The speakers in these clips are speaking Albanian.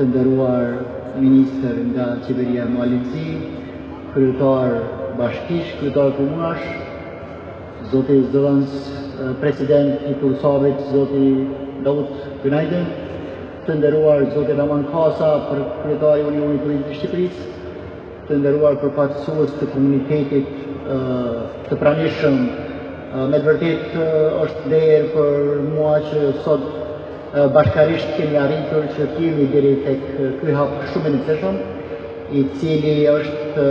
të nderuar ministër nga qeveria e Malëzi, kryetar bashkish, kryetar komunash, zoti zëdhënës president i Kursavit, zoti Davut Günaydın, të nderuar zoti Raman Kasa, për kryetari i Unionit Turizmit të Shqipërisë, të nderuar përfaqësues të komunitetit të pranishëm, me të vërtet është vlerë për mua që sot bashkarisht kemi arritur që t'jemi deri tek ky hap shumë i rëndësishëm, i cili është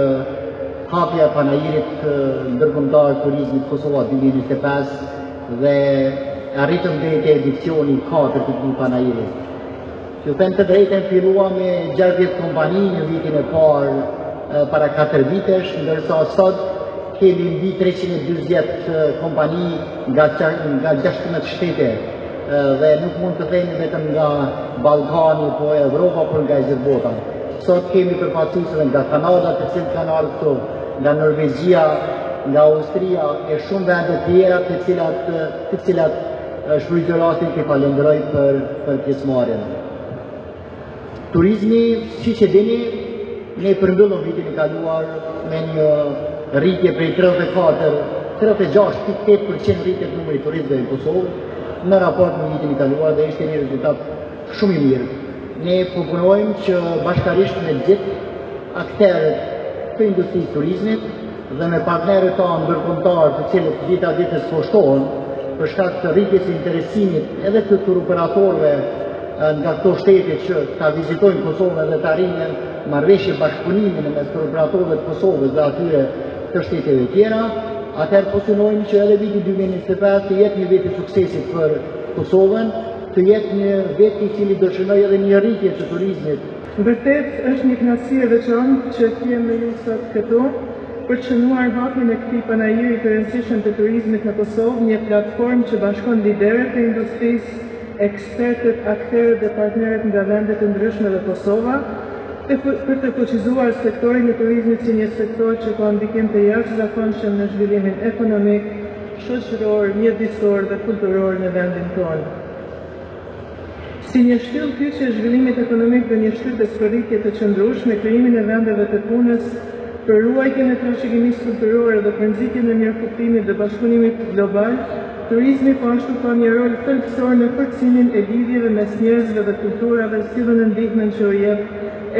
hapja e panajirit ndërkombëtar turizmit Kosova 2025 dhe arritëm deri te edicioni 4 të këtij panajiri. Që them të drejtën, fillua me 60 kompani në vitin e parë para 4 vitesh, ndërsa sot kemi mbi 340 kompani nga 16 shtete dhe nuk mund të themi vetëm nga Ballkani apo Evropa, por nga gjithë bota. Sot kemi përfaqësues edhe nga Kanada, të cilët kanë ardhur këtu, nga Norvegjia, nga Austria e shumë vende tjera të cilat shfrytëzoj rastin të falenderoj për pjesëmarrjen. Turizmi, siç e dini, ne përmbyllëm vitin e kaluar me një rritje prej 36.8% rritje të numrit turistëve në Kosovë në raport me vitin e kaluar dhe ishte një rezultat shumë i mirë. Ne punojmë që bashkarisht me gjithë aktorët të industrisë turizmit dhe me partnerët tanë ndërkombëtar të cilët dita ditës foshtohen për shkak të rritjes së interesimit edhe të turoperatorëve nga këto shtete që ta vizitojnë Kosovën dhe të arrijnë marrëveshje bashkëpunimi mes turoperatorëve të Kosovës dhe atyre të shteteve tjera, atëherë po synojmë që edhe viti 2025 të jetë një vit i suksesit për Kosovën, të jetë një vit i cili do shënojë edhe një rritje të turizmit. Vërtet është një kënaqësi e veçantë që t'jem me ju sot këtu për të shënuar hapjen e këtij panajiri të rëndësishëm të turizmit në Kosovë, një platformë që bashkon liderët e industrisë, ekspertët, aktorët dhe partnerët nga vende të ndryshme dhe Kosova, për të fuqizuar sektorin e turizmit si një sektor që ka ndikim të jashtëzakonshëm në zhvillimin ekonomik, shoqëror, mjedisor dhe kulturor në vendin tonë. Si një shtyllëkyçe e zhvillimit ekonomik dhe një shtyrtës për rritje të qëndrueshme, krijimin e vendeve të punës, për ruajtjen e trashëgimisë kulturore dhe për nxitjen e mirëkuptimit dhe bashkëpunimit global, turizmi po ashtu ka një rol thelbësor në forcimin e lidhjeve mes njerëzve dhe kulturave, si dhe në ndihmën që u jep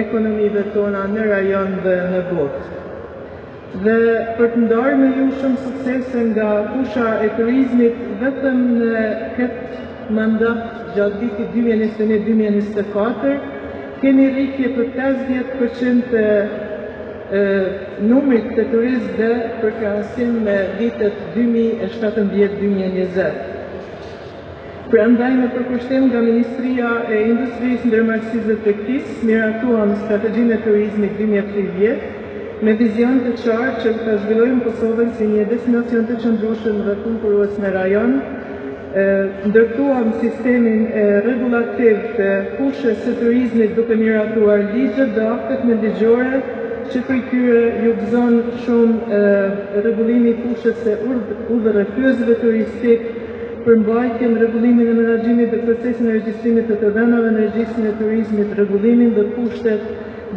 ekonomive tona në rajon dhe në botë. Dhe për të ndarë me ju shumë suksese nga fusha e turizmit vetëm në këtë mandat gjatë vitit 2021-2024, kemi rritje për 50% të numrit të turistëve për krahasim me vitet 2017-2020. Prandaj në përkushtim nga Ministria e Industrisë, Ndërmarrësisë dhe Tregtisë, miratuam strategjinë e turizmit 2030 me vizion të qartë që ta zhvillojmë Kosovën si një destinacion të qëndrueshëm dhe konkurrues në rajon. Ndërtuam sistemin rregullativ të fushës së turizmit duke miratuar ligjet dhe aktet ligjore që për tyre ju gëzon shumë rregullimi i fushës së udhërrëfyesve turistik, përmbajtjen, rregullimin e menaxhimit dhe procesin e regjistrimit të dhënave në regjistrin e turizmit, rregullimin dhe kushtet,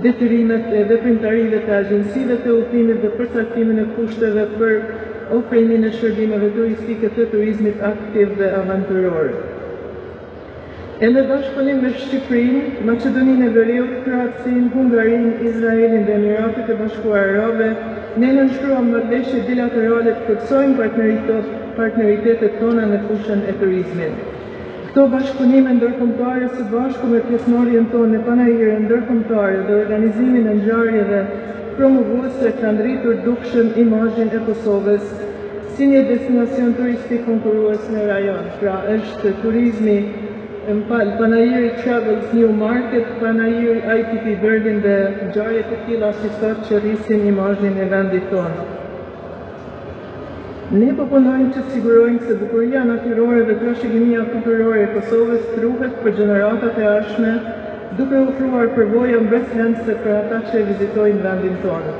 detyrimet e veprimtarive të agjencive të udhëtimit dhe përcaktimin e kushteve për ofrimin e shërbimeve turistike të turizmit aktiv dhe aventuror. E në bashkëpunim me Shqipërinë, Maqedoninë e Veriut, Kroacinë, Hungarinë, Izraelin dhe Emiratet e Bashkuara Arabe, ne nënshkruam marrëveshje bilaterale të plotësojnë partneritetet tona në fushën e turizmit. Këto bashkëpunime ndërkombëtare së bashku me pjesëmarrjen tonë në panajire ndërkombëtare dhe organizimin e ngjarjeve promovuese kanë rritur dukshëm imazhin e Kosovës si një destinacion turistik konkurrues në rajon. Pra është turizmi panajiri Travels New Market, panajiri ITP Berlin dhe ngjarje të tilla si sot që rrisin imazhin e vendit tonë. Ne po punojmë që të sigurojmë se bukuria natyrore dhe trashëgimia kulturore e Kosovës truhet për gjeneratat e ardhshme, duke ofruar përvoja mbretërore për ata që vizitojnë vendin tonë.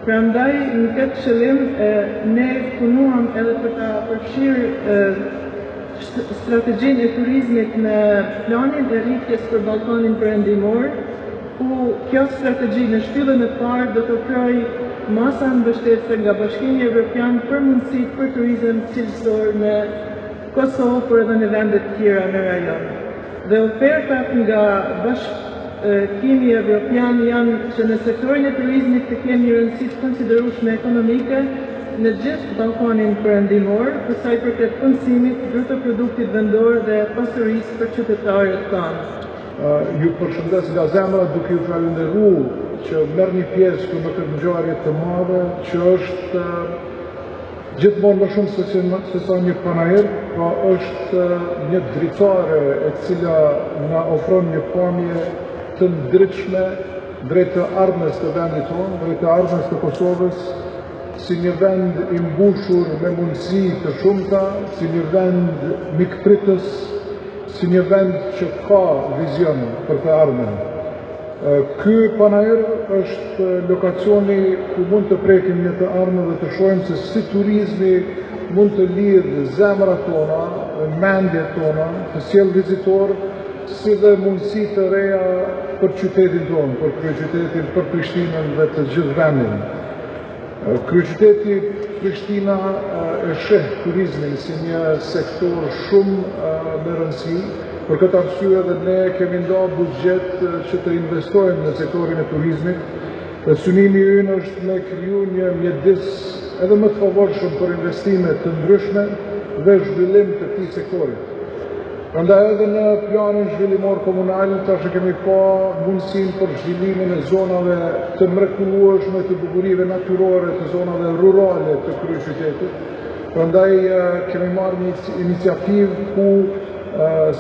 Prandaj, në këtë qëllim, ne punuam edhe për ta përfshirë strategjinë e turizmit në planin e rritjes për Ballkanin Perëndimor, ku kjo strategji në shtyllën e parë do të ofrojë masa mbështetëse nga Bashkimi Evropian për mundësitë për turizëm cilësor në Kosovë, por edhe në vende të tjera në rajon. Dhe ofertat nga Bashkimi Evropian janë që në sektorin e turizmit të kemi një rëndësi të konsiderueshme ekonomike në gjithë Ballkanin Perëndimor, për sa i përket punësimit, brutoproduktit vendor dhe pasurisë për qytetarët tanë. Ju përshëndes nga zemra duke ju falenderuar që merrni pjesë në këtë ngjarje të madhe që është gjithmonë më shumë se sa një panajër, pa është një dritare e cila na ofron një pamje të ndritshme drejt të ardhmes të vendit tonë, drejt të ardhmes të Kosovës, si një vend i mbushur me mundësi të shumta, si një vend mikpritës, si një vend që ka vizion për të ardhmen. Ky panajër është lokacioni ku mund të prekim një të ardhmen dhe të shohim se si turizmi mund të lidh zemrat tona, mendjet tona, të sjell vizitor, si dhe mundësi të reja për qytetin tonë, për kryeqytetin, për Prishtinën dhe të gjithë vendin. Kryeqyteti Prishtina e sheh turizmin si një sektor shumë me rëndësi. Për këtë arsye edhe ne kemi ndarë buxhet që të investojmë në sektorin e turizmit. Dhe synimi ynë është me kriju një mjedis edhe më të favorshëm për investime të ndryshme dhe zhvillim të këtij sektori. Prandaj edhe në planin zhvillimor komunal tash kemi pa mundësinë për zhvillimin e zonave të mrekullueshme të bukurive natyrore, të zonave rurale të kryeqytetit. Prandaj kemi marrë një iniciativë ku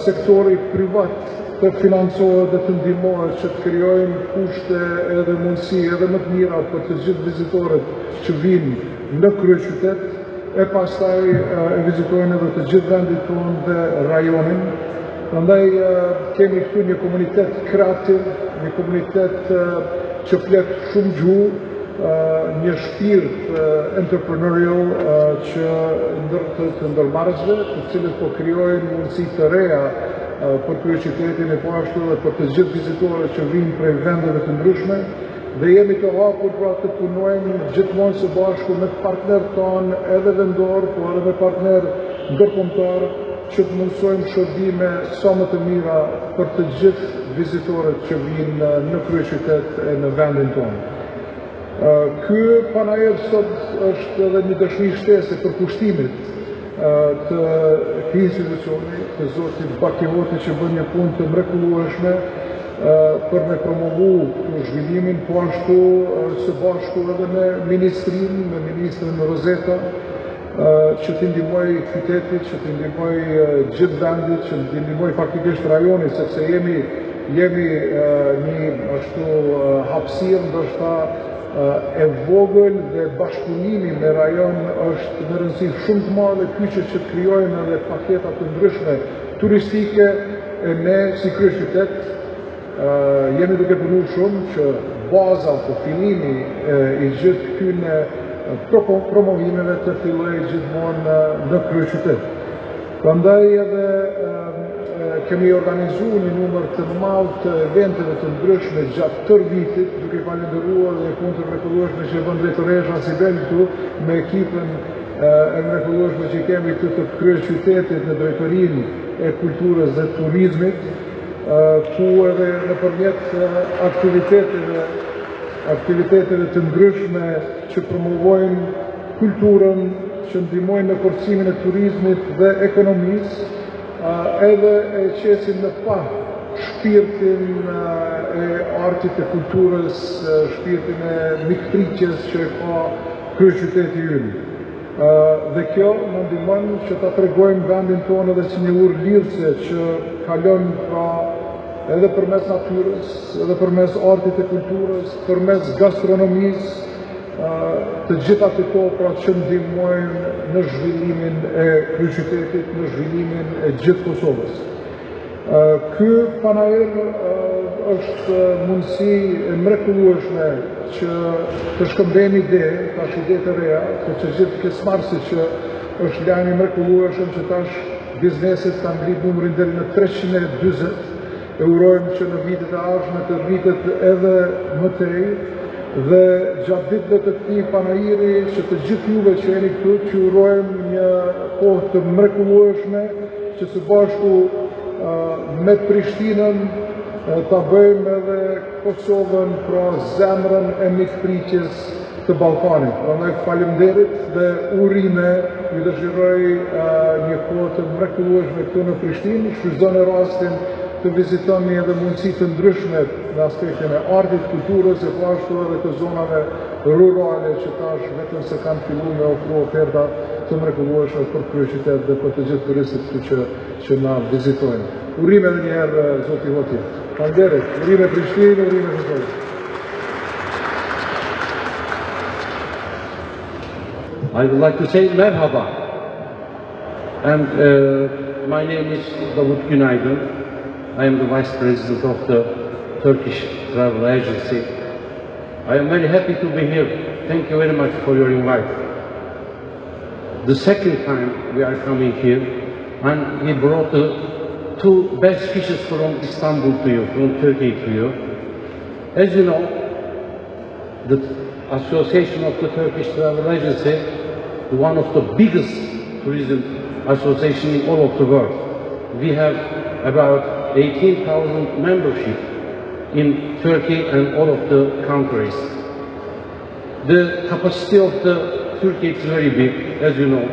sektori privat të financohet dhe të ndihmohet që të krijojnë kushte edhe mundësi edhe më të mira për të gjithë vizitorët që vinë në kryeqytet, e pastaj e vizitojnë edhe të gjithë vendit tonë dhe rajonin. Prandaj kemi këtu një komunitet kreativ, një komunitet që flet shumë gjuhë, një shpirt entrepreneurial që të ndërmarrësve, të cilët po krijojnë mundësi të reja për kryeqytetin e po ashtu dhe për të gjithë vizitorët që vinë prej vendeve të ndryshme, dhe jemi të hapur pra të punojmë gjithmonë së bashku me partnerët tanë edhe vendor, por edhe me partner ndërkombëtar që të mundsojmë shërbime sa më të mira për të gjithë vizitorët që vinë në kryeqytet e në vendin tonë. Ky panajër sot është edhe një dëshmi shtese për kushtimit të këtij institucioni, të zotit Bakihoti që bën një punë të mrekullueshme për me promovu zhvillimin, po ashtu së bashku edhe me ministrinë, me ministrën Rozeta, që të ndihmoj qytetit, që të ndihmoj gjithë vendit, që të ndihmoj faktikisht rajonin, sepse jemi një ashtu hapësirë ndoshta e vogël dhe bashkëpunimi me rajon është në rëndësi shumë të madhe, kyçet që të krijojnë edhe paketa të ndryshme turistike, e ne si kryeqytet jemi duke punuar shumë që baza të fillimi i gjithë këtyre promovimeve të fillojë gjithmonë në kryeqytet. Prandaj edhe kemi organizuar një numër të madh të eventeve të ndryshme gjatë tërë vitit, duke falenderuar dhe punën të mrekullueshme që bën drejtoresha Sibel këtu me ekipën e mrekullueshme që kemi këtu të kryeqytetit në drejtorinë e kulturës dhe turizmit, ku edhe nëpërmjet aktiviteteve të ndryshme që promovojnë kulturën, që ndihmojnë në forcimin e turizmit dhe ekonomisë, edhe e qesin në pa shpirtin e artit e kulturës, shpirtin e mikpritjes që ka kryeqyteti ynë. Dhe kjo në ndihmon që ta tregojmë vendin tonë edhe si një urlirëse që kalon pra edhe përmes natyrës, edhe përmes artit e kulturës, përmes gastronomisë, të gjitha këto pra që ndihmojnë në zhvillimin e kryeqytetit, në zhvillimin e gjithë Kosovës. Ky panajër është mundësi e mrekullueshme që të shkëmbejmë ide, tash ide të reja, sepse gjithë pjesëmarrësit që është lajm i mrekullueshëm që tash bizneset kanë ngritur numrin deri në 340 e urojmë që në vitet e ardhshme të rritet edhe më tej, dhe gjatë ditëve të këtij panajiri që të gjithë juve që jeni këtu, që urojmë një kohë të mrekullueshme, që së bashku me Prishtinën ta bëjmë edhe Kosovën pra zemrën e mikpritjes të Ballkanit. Prandaj faleminderit dhe urime, ju dëshiroj një kohë të mrekullueshme këtu në Prishtinë, shfrytëzoni rastin të vizitoni edhe mundësi të ndryshme në aspektin e artit, kulturës e ashtu edhe të zonave rurale që tash vetëm se kanë filluar me ofru oferta të mrekullueshme për kryeqytet dhe për të gjithë turistët që na vizitojnë. Urime edhe një herë zoti Hoti. Faleminderit. Urime Prishtinë, urime Kosovë. I would like to say merhaba. And my name is Davut Günaydın. I am the Vice President of the Turkish Travel Agency. I am very happy to be here. Thank you very much for your invite. The second time we are coming here, and we brought the two best fishes from Istanbul to you, from Turkey to you. As you know, the Association of the Turkish Travel Agency is one of the biggest tourism associations in all of the world. We have about 18,000 membership in Turkey and all of the countries. The capacity of the Turkey is very big, as you know.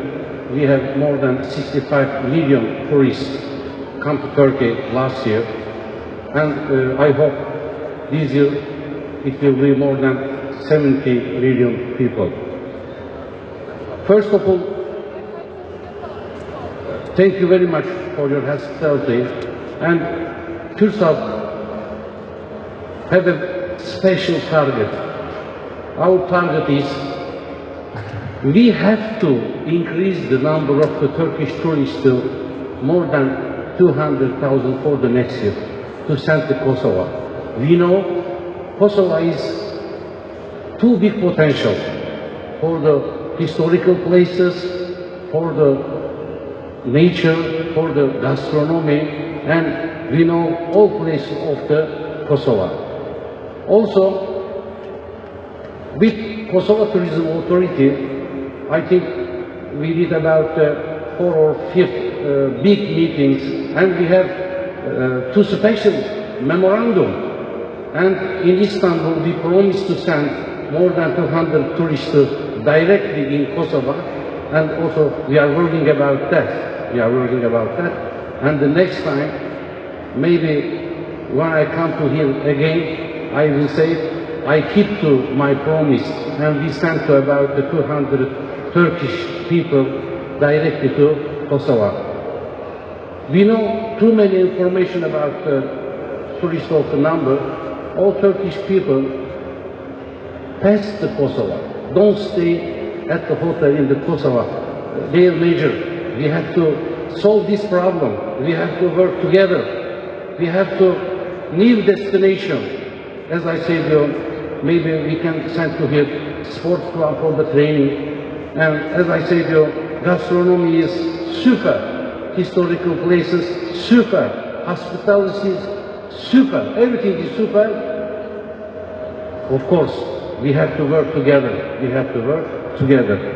We have more than 65 million tourists come to Turkey last year, and I hope this year it will be more than 70 million people. First of all, thank you very much for your hospitality. And TURSAB have a special target. Our target is we have to increase the number of the Turkish tourists to more than 200,000 for the next year to send to Kosovo. We know Kosovo is too big potential for the historical places, for the nature, for the gastronomy, and we know all places of the Kosovo. Also, with Kosovo Tourism Authority, I think we did about 4 or 5 big meetings, and we have 2 special memorandum. And in Istanbul, we promised to send more than 200 tourists directly in Kosovo, and also we are working about that. And the next time, maybe when I come to here again, I will say I keep to my promise, and we send to about 200 Turkish people directly to Kosovo. We know too many information about tourists of the number. All Turkish people pass the Kosovo. Don't stay at the hotel in the Kosovo. They are major. We have to solve this problem. We have to work together. We have to new destination. As I said, maybe we can send to here sports club for the training. And as I said, gastronomy is super. Historical places, super. Hospitality is super. Everything is super. Of course, we have to work together. We have to work together.